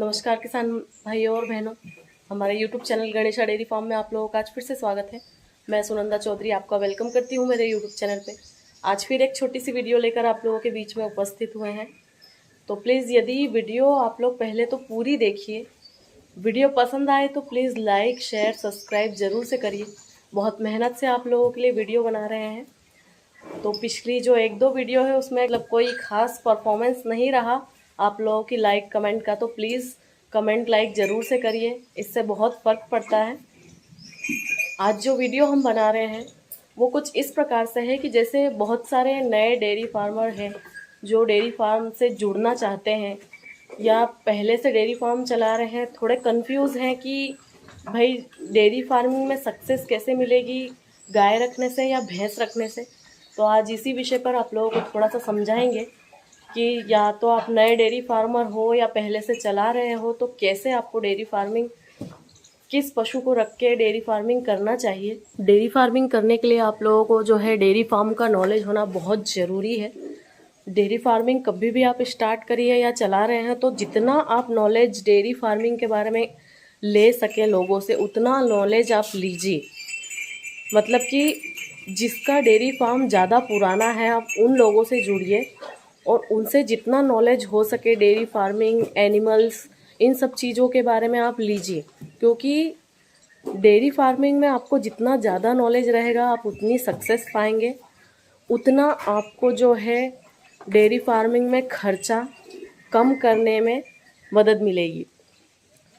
नमस्कार किसान भाइयों और बहनों, हमारे YouTube channel Ganesha dairy farm में आप लोगों का आज फिर से स्वागत है। मैं सुनंदा चौधरी आपका वेलकम करती हूँ मेरे YouTube चैनल पे। आज फिर एक छोटी सी वीडियो लेकर आप लोगों के बीच में उपस्थित हुए हैं। तो प्लीज़ यदि वीडियो आप लोग पहले तो पूरी देखिए, वीडियो पसंद आए तो प्लीज़ लाइक शेयर सब्सक्राइब ज़रूर से करिए। बहुत मेहनत से आप लोगों के लिए वीडियो बना रहे हैं। तो पिछली जो एक दो वीडियो है उसमें मतलब कोई ख़ास परफॉर्मेंस नहीं रहा आप लोगों की लाइक कमेंट का, तो प्लीज़ कमेंट लाइक ज़रूर से करिए, इससे बहुत फ़र्क पड़ता है। आज जो वीडियो हम बना रहे हैं वो कुछ इस प्रकार से है कि जैसे बहुत सारे नए डेयरी फार्मर हैं जो डेयरी फार्म से जुड़ना चाहते हैं या पहले से डेयरी फार्म चला रहे हैं, थोड़े कंफ्यूज हैं कि भाई डेयरी फार्मिंग में सक्सेस कैसे मिलेगी, गाय रखने से या भैंस रखने से। तो आज इसी विषय पर आप लोगों को थोड़ा सा समझाएंगे कि या तो आप नए डेयरी फार्मर हो या पहले से चला रहे हो तो कैसे आपको डेयरी फार्मिंग, किस पशु को रख के डेयरी फार्मिंग करना चाहिए। डेयरी फार्मिंग करने के लिए आप लोगों को जो है डेयरी फार्म का नॉलेज होना बहुत ज़रूरी है। डेयरी फार्मिंग कभी भी आप स्टार्ट करिए या चला रहे हैं तो जितना आप नॉलेज डेयरी फार्मिंग के बारे में ले सकें लोगों से, उतना नॉलेज आप लीजिए। मतलब कि जिसका डेयरी फार्म ज़्यादा पुराना है आप उन लोगों से जुड़िए और उनसे जितना नॉलेज हो सके डेयरी फार्मिंग, एनिमल्स, इन सब चीज़ों के बारे में आप लीजिए। क्योंकि डेयरी फार्मिंग में आपको जितना ज़्यादा नॉलेज रहेगा आप उतनी सक्सेस पाएंगे, उतना आपको जो है डेयरी फार्मिंग में खर्चा कम करने में मदद मिलेगी।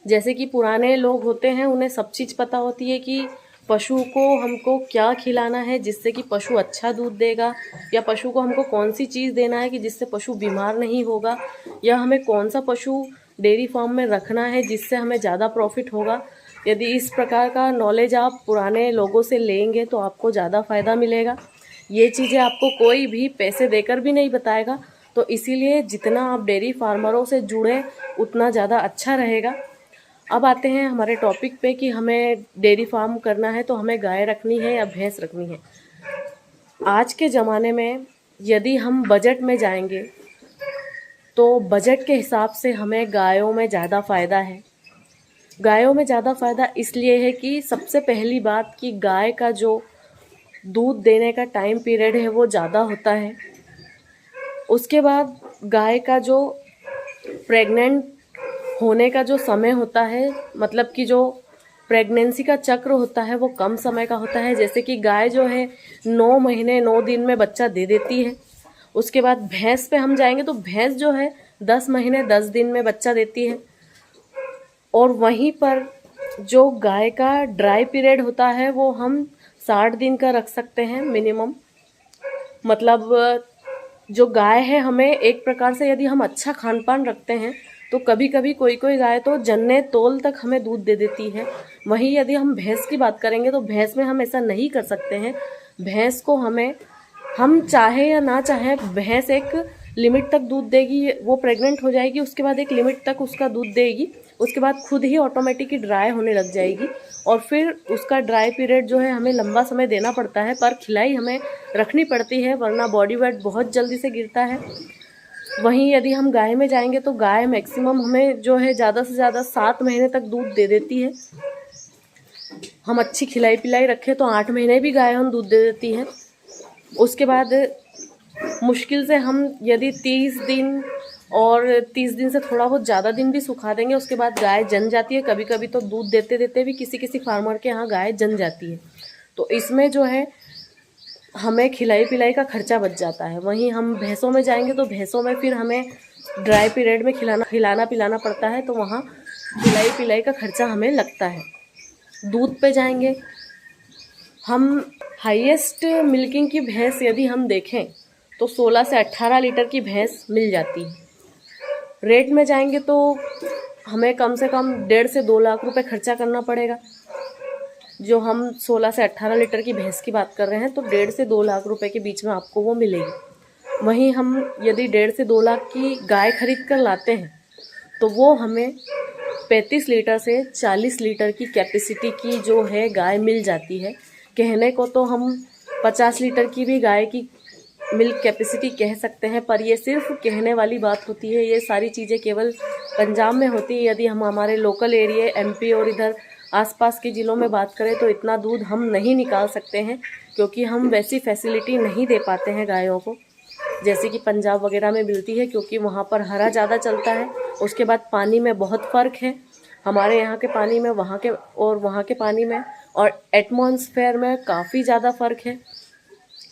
जैसे कि पुराने लोग होते हैं उन्हें सब चीज़ पता होती है कि पशु को हमको क्या खिलाना है जिससे कि पशु अच्छा दूध देगा, या पशु को हमको कौन सी चीज़ देना है कि जिससे पशु बीमार नहीं होगा, या हमें कौन सा पशु डेयरी फार्म में रखना है जिससे हमें ज़्यादा प्रॉफिट होगा। यदि इस प्रकार का नॉलेज आप पुराने लोगों से लेंगे तो आपको ज़्यादा फ़ायदा मिलेगा। ये चीज़ें आपको कोई भी पैसे देकर भी नहीं बताएगा। तो इसीलिए जितना आप डेयरी फार्मरों से जुड़ें उतना ज़्यादा अच्छा रहेगा। अब आते हैं हमारे टॉपिक पे कि हमें डेयरी फार्म करना है तो हमें गाय रखनी है या भैंस रखनी है। आज के ज़माने में यदि हम बजट में जाएंगे तो बजट के हिसाब से हमें गायों में ज़्यादा फ़ायदा है। गायों में ज़्यादा फ़ायदा इसलिए है कि सबसे पहली बात कि गाय का जो दूध देने का टाइम पीरियड है वो ज़्यादा होता है। उसके बाद गाय का जो प्रेग्नेंट होने का जो समय होता है, मतलब कि जो प्रेगनेंसी का चक्र होता है वो कम समय का होता है। जैसे कि गाय जो है 9 महीने 9 दिन में बच्चा दे देती है। उसके बाद भैंस पे हम जाएंगे तो भैंस जो है 10 महीने 10 दिन में बच्चा देती है। और वहीं पर जो गाय का ड्राई पीरियड होता है वो हम 60 दिन का रख सकते हैं मिनिमम। मतलब जो गाय है हमें एक प्रकार से यदि हम अच्छा खान पान रखते हैं तो कभी कभी कोई कोई गाय तो जन्ने तोल तक हमें दूध दे देती है। वहीं यदि हम भैंस की बात करेंगे तो भैंस में हम ऐसा नहीं कर सकते हैं। भैंस को हम चाहे या ना चाहे भैंस एक लिमिट तक दूध देगी, वो प्रेग्नेंट हो जाएगी, उसके बाद एक लिमिट तक उसका दूध देगी, उसके बाद खुद ही ऑटोमेटिकली ड्राई होने लग जाएगी। और फिर उसका ड्राई पीरियड जो है हमें लंबा समय देना पड़ता है, पर खिलाई हमें रखनी पड़ती है वरना बॉडी वेट बहुत जल्दी से गिरता है। वहीं यदि हम गाय में जाएंगे तो गाय मैक्सिमम हमें जो है ज़्यादा से ज़्यादा 7 महीने तक दूध दे देती है। हम अच्छी खिलाई पिलाई रखें तो 8 महीने भी गाय हम दूध दे देती है। उसके बाद मुश्किल से हम यदि 30 दिन और 30 दिन से थोड़ा बहुत ज़्यादा दिन भी सुखा देंगे उसके बाद गाय जन जाती है। कभी कभी तो दूध देते देते भी किसी किसी फार्मर के यहाँ गाय जन जाती है। तो इसमें जो है हमें खिलाई पिलाई का खर्चा बच जाता है। वहीं हम भैंसों में जाएंगे तो भैंसों में फिर हमें ड्राई पीरियड में खिलाना पिलाना पड़ता है, तो वहाँ खिलाई पिलाई का खर्चा हमें लगता है। दूध पे जाएंगे हम, हाईएस्ट मिल्किंग की भैंस यदि हम देखें तो 16 से 18 लीटर की भैंस मिल जाती है। रेट में जाएंगे तो हमें कम से कम 1.5 से 2 लाख रुपए खर्चा करना पड़ेगा। जो हम 16 से 18 लीटर की भैंस की बात कर रहे हैं तो 1.5 से 2 लाख रुपए के बीच में आपको वो मिलेगी। वहीं हम यदि 1.5 से 2 लाख की गाय खरीद कर लाते हैं तो वो हमें 35 लीटर से 40 लीटर की कैपेसिटी की जो है गाय मिल जाती है। कहने को तो हम 50 लीटर की भी गाय की मिल्क कैपेसिटी कह सकते हैं, पर ये सिर्फ कहने वाली बात होती है। ये सारी चीज़ें केवल पंजाब में होती है। यदि हम हमारे लोकल एरिया एमपी और इधर आसपास के ज़िलों में बात करें तो इतना दूध हम नहीं निकाल सकते हैं, क्योंकि हम वैसी फैसिलिटी नहीं दे पाते हैं गायों को जैसे कि पंजाब वगैरह में मिलती है, क्योंकि वहाँ पर हरा ज़्यादा चलता है। उसके बाद पानी में बहुत फ़र्क है हमारे यहाँ के पानी में वहाँ के पानी में, और एटमॉस्फेयर में काफ़ी ज़्यादा फ़र्क है।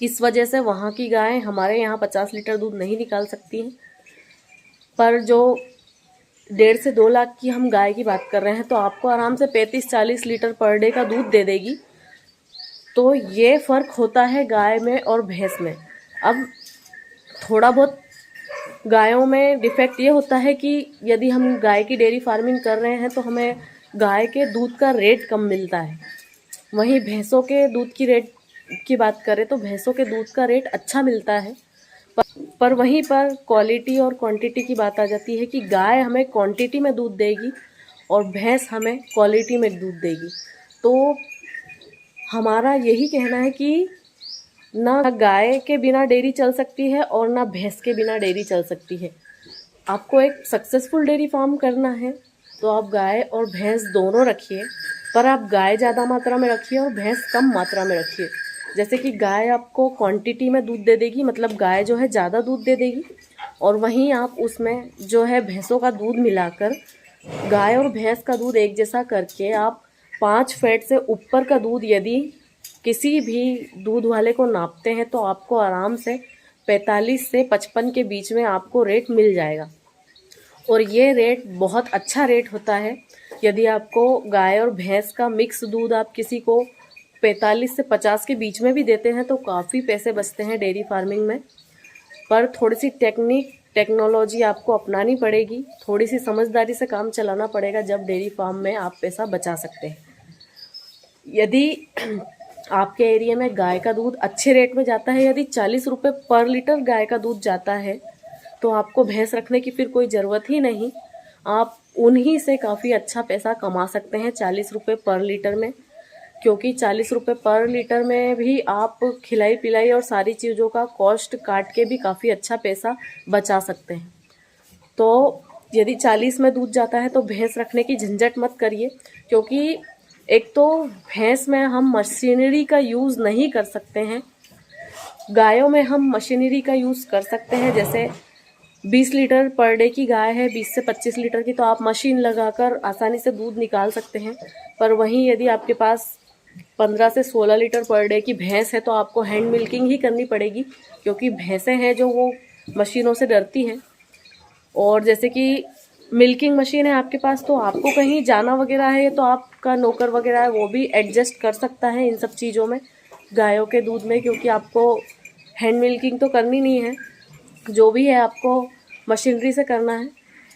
इस वजह से वहाँ की गायें हमारे यहाँ 50 लीटर दूध नहीं निकाल सकती हैं। पर जो 1.5 से 2 लाख की हम गाय की बात कर रहे हैं तो आपको आराम से 35-40 लीटर पर डे का दूध दे देगी। तो ये फ़र्क होता है गाय में और भैंस में। अब थोड़ा बहुत गायों में डिफेक्ट ये होता है कि यदि हम गाय की डेयरी फार्मिंग कर रहे हैं तो हमें गाय के दूध का रेट कम मिलता है। वहीं भैंसों के दूध की रेट की बात करें तो भैंसों के दूध का रेट अच्छा मिलता है। पर वहीं पर क्वालिटी और क्वांटिटी की बात आ जाती है कि गाय हमें क्वांटिटी में दूध देगी और भैंस हमें क्वालिटी में दूध देगी। तो हमारा यही कहना है कि ना गाय के बिना डेयरी चल सकती है और ना भैंस के बिना डेयरी चल सकती है। आपको एक सक्सेसफुल डेयरी फार्म करना है तो आप गाय और भैंस दोनों रखिए, पर आप गाय ज़्यादा मात्रा में रखिए और भैंस कम मात्रा में रखिए। जैसे कि गाय आपको क्वांटिटी में दूध दे देगी, मतलब गाय जो है ज़्यादा दूध दे देगी, और वहीं आप उसमें जो है भैंसों का दूध मिलाकर गाय और भैंस का दूध एक जैसा करके आप 5 फैट से ऊपर का दूध यदि किसी भी दूध वाले को नापते हैं तो आपको आराम से 45 से 55 के बीच में आपको रेट मिल जाएगा। और ये रेट बहुत अच्छा रेट होता है। यदि आपको गाय और भैंस का मिक्स दूध आप किसी को 45 से 50 के बीच में भी देते हैं तो काफ़ी पैसे बचते हैं डेयरी फार्मिंग में। पर थोड़ी सी टेक्नोलॉजी आपको अपनानी पड़ेगी, थोड़ी सी समझदारी से काम चलाना पड़ेगा, जब डेयरी फार्म में आप पैसा बचा सकते हैं। यदि आपके एरिया में गाय का दूध अच्छे रेट में जाता है, यदि 40 रुपये पर लीटर गाय का दूध जाता है तो आपको भैंस रखने की फिर कोई ज़रूरत ही नहीं। आप उन्हीं से काफ़ी अच्छा पैसा कमा सकते हैं 40 रुपये पर लीटर में, क्योंकि 40 रुपये पर लीटर में भी आप खिलाई पिलाई और सारी चीज़ों का कॉस्ट काट के भी काफ़ी अच्छा पैसा बचा सकते हैं। तो यदि 40 में दूध जाता है तो भैंस रखने की झंझट मत करिए, क्योंकि एक तो भैंस में हम मशीनरी का यूज़ नहीं कर सकते हैं। गायों में हम मशीनरी का यूज़ कर सकते हैं। जैसे 20 लीटर पर डे की गाय है, 20 से 25 लीटर की, तो आप मशीन लगाकर आसानी से दूध निकाल सकते हैं। पर वहीं यदि आपके पास 15 से 16 लीटर पर डे की भैंस है तो आपको हैंड मिल्किंग ही करनी पड़ेगी, क्योंकि भैंसें हैं जो वो मशीनों से डरती हैं। और जैसे कि मिल्किंग मशीन है आपके पास तो आपको कहीं जाना वगैरह है तो आपका नौकर वगैरह है वो भी एडजस्ट कर सकता है इन सब चीज़ों में, गायों के दूध में, क्योंकि आपको हैंड मिल्किंग तो करनी नहीं है, जो भी है आपको मशीनरी से करना है।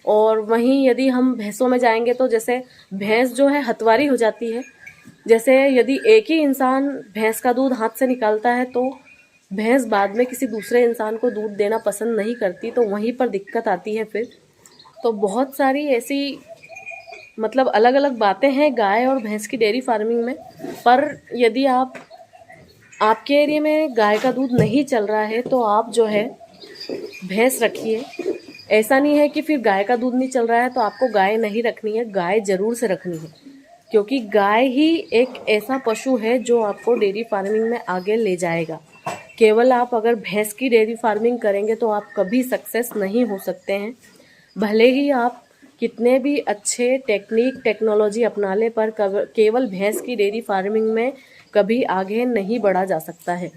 और वहीं यदि हम भैंसों में जाएंगे तो जैसे भैंस जो है हथवारी हो जाती है। जैसे यदि एक ही इंसान भैंस का दूध हाथ से निकालता है तो भैंस बाद में किसी दूसरे इंसान को दूध देना पसंद नहीं करती, तो वहीं पर दिक्कत आती है फिर। तो बहुत सारी ऐसी मतलब अलग अलग बातें हैं गाय और भैंस की डेयरी फार्मिंग में। पर यदि आपके एरिया में गाय का दूध नहीं चल रहा है तो आप जो है भैंस रखिए। ऐसा नहीं है कि फिर गाय का दूध नहीं चल रहा है तो आपको गाय नहीं रखनी है, गाय ज़रूर से रखनी है, क्योंकि गाय ही एक ऐसा पशु है जो आपको डेयरी फार्मिंग में आगे ले जाएगा। केवल आप अगर भैंस की डेयरी फार्मिंग करेंगे तो आप कभी सक्सेस नहीं हो सकते हैं। भले ही आप कितने भी अच्छे टेक्नोलॉजी अपना ले, पर केवल भैंस की डेयरी फार्मिंग में कभी आगे नहीं बढ़ा जा सकता है,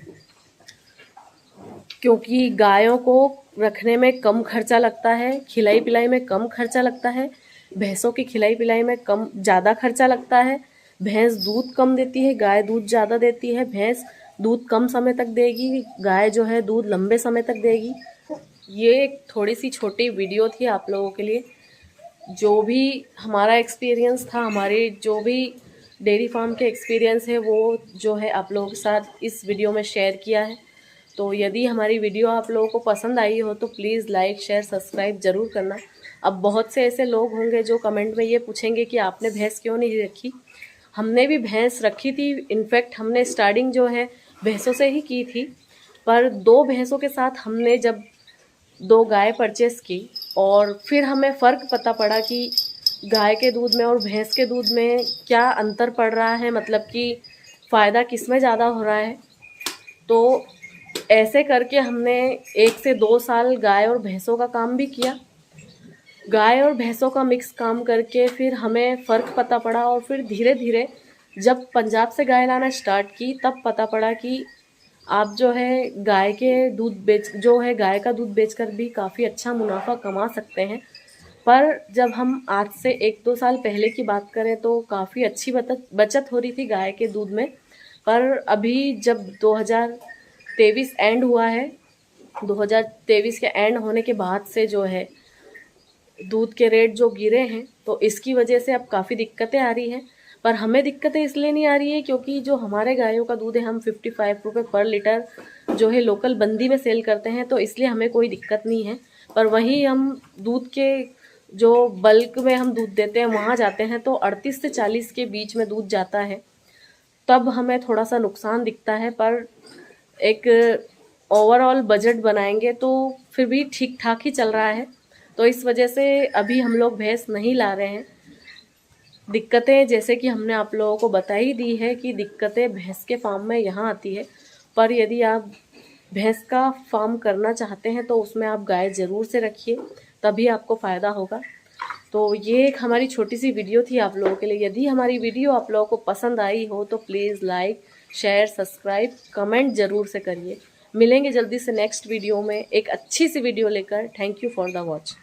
क्योंकि गायों को रखने में कम खर्चा लगता है, खिलाई पिलाई में कम खर्चा लगता है, भैंसों की खिलाई पिलाई में ज़्यादा खर्चा लगता है। भैंस दूध कम देती है, गाय दूध ज़्यादा देती है। भैंस दूध कम समय तक देगी, गाय जो है दूध लंबे समय तक देगी। ये एक थोड़ी सी छोटी वीडियो थी आप लोगों के लिए, जो भी हमारा एक्सपीरियंस था, हमारे जो भी डेयरी फार्म के एक्सपीरियंस है वो जो है आप लोगों के साथ इस वीडियो में शेयर किया है। तो यदि हमारी वीडियो आप लोगों को पसंद आई हो तो प्लीज़ लाइक शेयर सब्सक्राइब ज़रूर करना। अब बहुत से ऐसे लोग होंगे जो कमेंट में ये पूछेंगे कि आपने भैंस क्यों नहीं रखी। हमने भी भैंस रखी थी, इनफैक्ट हमने स्टार्टिंग जो है भैंसों से ही की थी, पर 2 भैंसों के साथ हमने जब 2 गाय परचेस की और फिर हमें फ़र्क पता पड़ा कि गाय के दूध में और भैंस के दूध में क्या अंतर पड़ रहा है, मतलब कि फ़ायदा किस में ज़्यादा हो रहा है। तो ऐसे करके हमने 1 से 2 साल गाय और भैंसों का काम भी किया। गाय और भैंसों का मिक्स काम करके फिर हमें फ़र्क पता पड़ा, और फिर धीरे धीरे जब पंजाब से गाय लाना स्टार्ट की तब पता पड़ा कि आप जो है गाय के दूध गाय का दूध बेचकर भी काफ़ी अच्छा मुनाफा कमा सकते हैं। पर जब हम आज से 1-2 साल पहले की बात करें तो काफ़ी अच्छी बचत हो रही थी गाय के दूध में। पर अभी जब 2023 एंड हुआ है, 2023 के एंड होने के बाद से जो है दूध के रेट जो गिरे हैं, तो इसकी वजह से अब काफ़ी दिक्कतें आ रही हैं। पर हमें दिक्कतें इसलिए नहीं आ रही है क्योंकि जो हमारे गायों का दूध है हम 55 रुपये पर लीटर जो है लोकल बंदी में सेल करते हैं, तो इसलिए हमें कोई दिक्कत नहीं है। पर वहीं हम दूध के जो बल्क में हम दूध देते हैं वहाँ जाते हैं तो 38 से 40 के बीच में दूध जाता है, तब हमें थोड़ा सा नुकसान दिखता है। पर एक ओवरऑल बजट बनाएंगे तो फिर भी ठीक ठाक ही चल रहा है। तो इस वजह से अभी हम लोग भैंस नहीं ला रहे हैं। दिक्कतें जैसे कि हमने आप लोगों को बता ही दी है कि दिक्कतें भैंस के फार्म में यहाँ आती है। पर यदि आप भैंस का फार्म करना चाहते हैं तो उसमें आप गाय ज़रूर से रखिए, तभी आपको फ़ायदा होगा। तो ये एक हमारी छोटी सी वीडियो थी आप लोगों के लिए। यदि हमारी वीडियो आप लोगों को पसंद आई हो तो please like, share, subscribe, comment ज़रूर से करिए। मिलेंगे जल्दी से नेक्स्ट वीडियो में एक अच्छी सी वीडियो लेकर। Thank you for the watch.